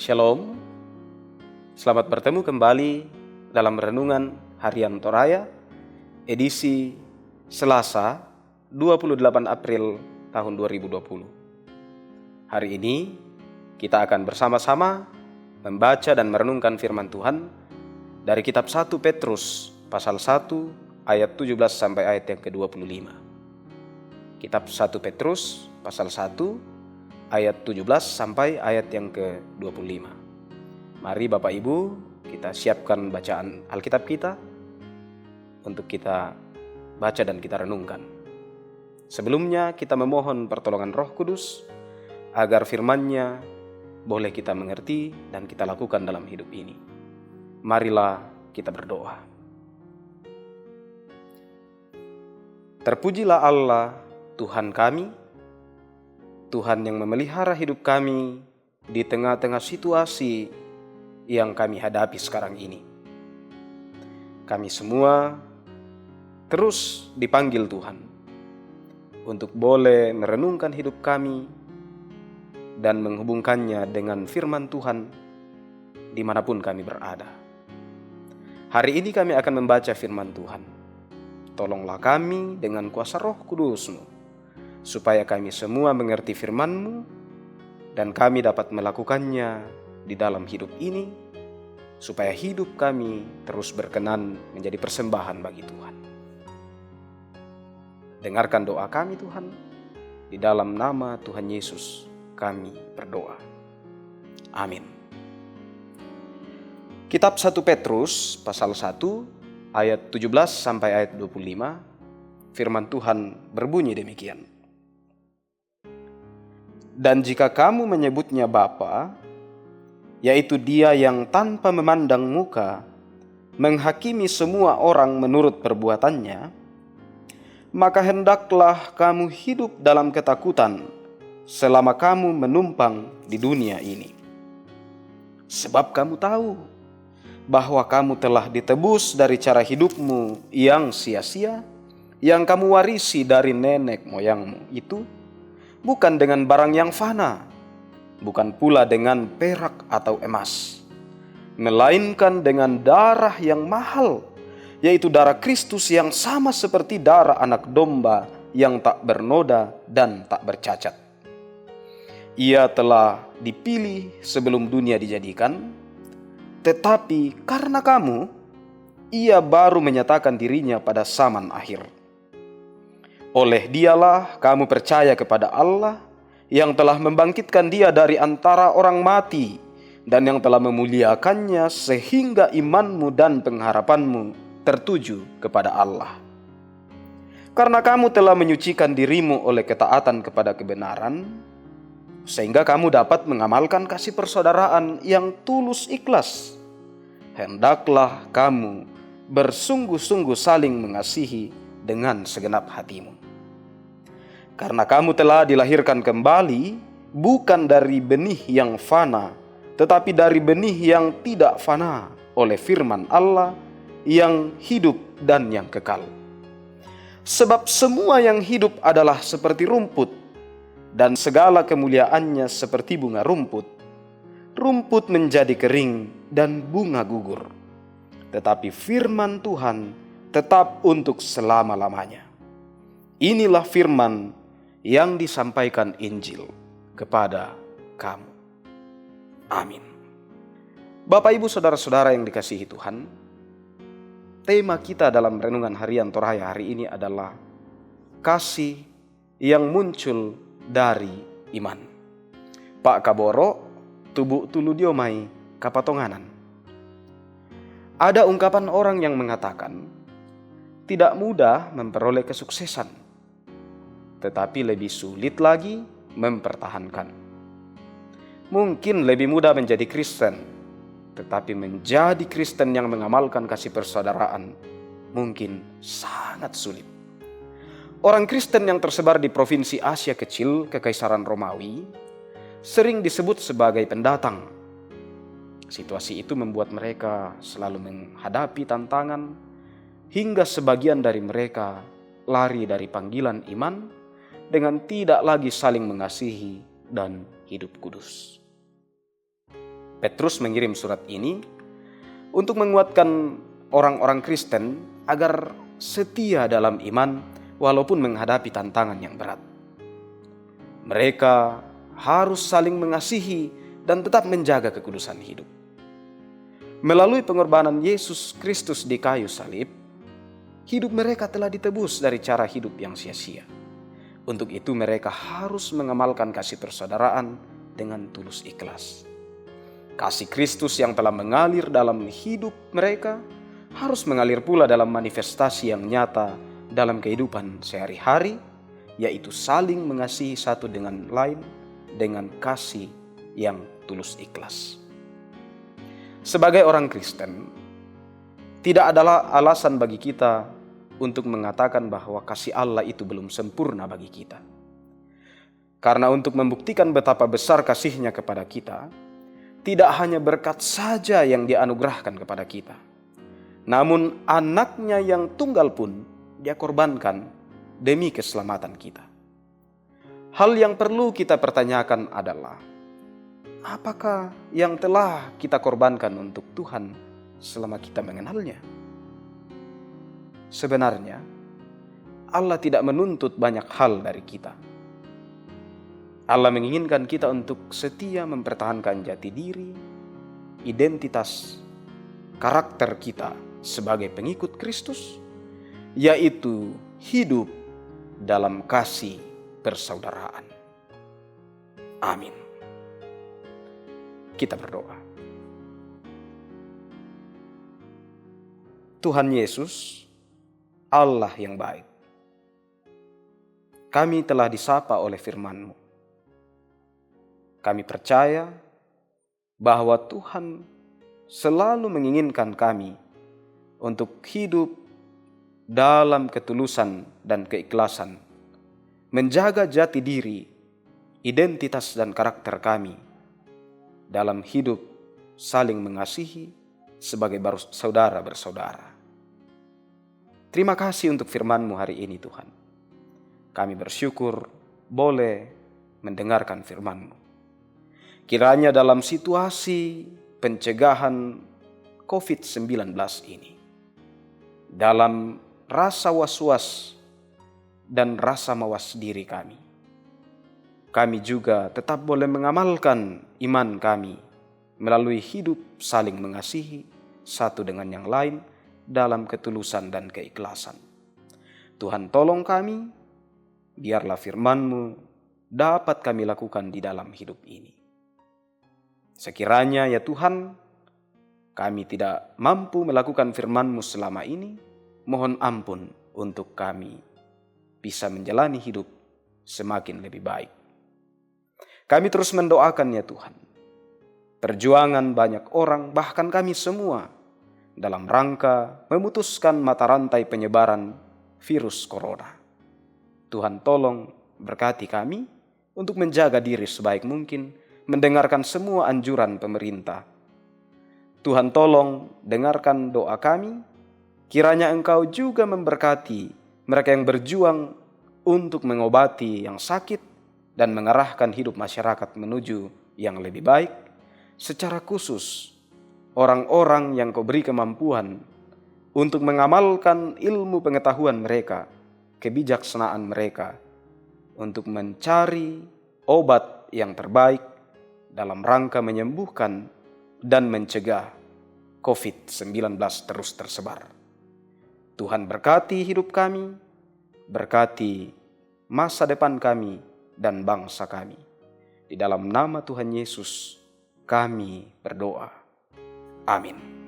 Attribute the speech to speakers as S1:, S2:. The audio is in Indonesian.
S1: Shalom, selamat bertemu kembali dalam Renungan Harian Toraya, edisi Selasa 28 April tahun 2020. Hari ini kita akan bersama-sama membaca dan merenungkan firman Tuhan dari kitab 1 Petrus pasal 1 ayat 17 sampai ayat yang ke-25. Kitab 1 Petrus pasal 1 ayat 17 sampai ayat yang ke-25. Mari Bapak Ibu, kita siapkan bacaan Alkitab kita untuk kita baca dan kita renungkan. Sebelumnya kita memohon pertolongan Roh Kudus agar firman-Nya boleh kita mengerti dan kita lakukan dalam hidup ini. Marilah kita berdoa. Terpujilah Allah, Tuhan kami, Tuhan yang memelihara hidup kami di tengah-tengah situasi yang kami hadapi sekarang ini. Kami semua terus dipanggil Tuhan untuk boleh merenungkan hidup kami dan menghubungkannya dengan firman Tuhan dimanapun kami berada. Hari ini kami akan membaca firman Tuhan. Tolonglah kami dengan kuasa Roh Kudus-Mu, supaya kami semua mengerti firman-Mu dan kami dapat melakukannya di dalam hidup ini, supaya hidup kami terus berkenan menjadi persembahan bagi Tuhan. Dengarkan doa kami Tuhan, di dalam nama Tuhan Yesus kami berdoa. Amin. Kitab 1 Petrus pasal 1 ayat 17 sampai ayat 25, firman Tuhan berbunyi demikian. Dan jika kamu menyebutnya Bapa, yaitu Dia yang tanpa memandang muka menghakimi semua orang menurut perbuatannya, maka hendaklah kamu hidup dalam ketakutan selama kamu menumpang di dunia ini. Sebab kamu tahu bahwa kamu telah ditebus dari cara hidupmu yang sia-sia, yang kamu warisi dari nenek moyangmu itu, bukan dengan barang yang fana, bukan pula dengan perak atau emas, melainkan dengan darah yang mahal, yaitu darah Kristus yang sama seperti darah anak domba yang tak bernoda dan tak bercacat. Ia telah dipilih sebelum dunia dijadikan, tetapi karena kamu, Ia baru menyatakan dirinya pada zaman akhir. Oleh Dialah kamu percaya kepada Allah yang telah membangkitkan Dia dari antara orang mati dan yang telah memuliakannya sehingga imanmu dan pengharapanmu tertuju kepada Allah. Karena kamu telah menyucikan dirimu oleh ketaatan kepada kebenaran, sehingga kamu dapat mengamalkan kasih persaudaraan yang tulus ikhlas. Hendaklah kamu bersungguh-sungguh saling mengasihi dengan segenap hatimu. Karena kamu telah dilahirkan kembali, bukan dari benih yang fana, tetapi dari benih yang tidak fana oleh firman Allah yang hidup dan yang kekal. Sebab semua yang hidup adalah seperti rumput, dan segala kemuliaannya seperti bunga rumput. Rumput menjadi kering dan bunga gugur, tetapi firman Tuhan tetap untuk selama-lamanya. Inilah firman yang disampaikan Injil kepada kamu. Amin. Bapak, Ibu, Saudara-saudara yang dikasihi Tuhan, tema kita dalam Renungan Harian Toraya hari ini adalah kasih yang muncul dari iman. Pak Kaboro, tubuh tulu diomai kapatonganan. Ada ungkapan orang yang mengatakan, tidak mudah memperoleh kesuksesan, tetapi lebih sulit lagi mempertahankan. Mungkin lebih mudah menjadi Kristen, tetapi menjadi Kristen yang mengamalkan kasih persaudaraan mungkin sangat sulit. Orang Kristen yang tersebar di provinsi Asia Kecil, Kekaisaran Romawi, sering disebut sebagai pendatang. Situasi itu membuat mereka selalu menghadapi tantangan, hingga sebagian dari mereka lari dari panggilan iman dengan tidak lagi saling mengasihi dan hidup kudus. Petrus mengirim surat ini untuk menguatkan orang-orang Kristen agar setia dalam iman walaupun menghadapi tantangan yang berat. Mereka harus saling mengasihi dan tetap menjaga kekudusan hidup. Melalui pengorbanan Yesus Kristus di kayu salib, hidup mereka telah ditebus dari cara hidup yang sia-sia. Untuk itu mereka harus mengamalkan kasih persaudaraan dengan tulus ikhlas. Kasih Kristus yang telah mengalir dalam hidup mereka harus mengalir pula dalam manifestasi yang nyata dalam kehidupan sehari-hari, yaitu saling mengasihi satu dengan lain dengan kasih yang tulus ikhlas. Sebagai orang Kristen, tidak adalah alasan bagi kita untuk mengatakan bahwa kasih Allah itu belum sempurna bagi kita. Karena untuk membuktikan betapa besar kasih-Nya kepada kita, tidak hanya berkat saja yang dianugerahkan kepada kita, namun anak-Nya yang tunggal pun Dia korbankan demi keselamatan kita. Hal yang perlu kita pertanyakan adalah, apakah yang telah kita korbankan untuk Tuhan selama kita mengenal-Nya? Sebenarnya, Allah tidak menuntut banyak hal dari kita. Allah menginginkan kita untuk setia mempertahankan jati diri, identitas, karakter kita sebagai pengikut Kristus, yaitu hidup dalam kasih persaudaraan. Amin. Kita berdoa. Tuhan Yesus, Allah yang baik, kami telah disapa oleh firman-Mu. Kami percaya bahwa Tuhan selalu menginginkan kami untuk hidup dalam ketulusan dan keikhlasan, menjaga jati diri, identitas dan karakter kami dalam hidup saling mengasihi sebagai saudara bersaudara. Terima kasih untuk firman-Mu hari ini Tuhan. Kami bersyukur boleh mendengarkan firman-Mu. Kiranya dalam situasi pencegahan COVID-19 ini, dalam rasa was-was dan rasa mawas diri kami juga tetap boleh mengamalkan iman kami melalui hidup saling mengasihi satu dengan yang lain dalam ketulusan dan keikhlasan. Tuhan tolong kami, biarlah firman-Mu dapat kami lakukan di dalam hidup ini. Sekiranya ya Tuhan, kami tidak mampu melakukan firman-Mu selama ini, mohon ampun untuk kami bisa menjalani hidup semakin lebih baik. Kami terus mendoakan ya Tuhan, perjuangan banyak orang, bahkan kami semua, dalam rangka memutuskan mata rantai penyebaran virus corona. Tuhan tolong berkati kami untuk menjaga diri sebaik mungkin, mendengarkan semua anjuran pemerintah. Tuhan tolong dengarkan doa kami, kiranya Engkau juga memberkati mereka yang berjuang untuk mengobati yang sakit dan mengarahkan hidup masyarakat menuju yang lebih baik, secara khusus orang-orang yang Kau beri kemampuan untuk mengamalkan ilmu pengetahuan mereka, kebijaksanaan mereka, untuk mencari obat yang terbaik dalam rangka menyembuhkan dan mencegah COVID-19 terus tersebar. Tuhan berkati hidup kami, berkati masa depan kami dan bangsa kami. Di dalam nama Tuhan Yesus kami berdoa. Amin.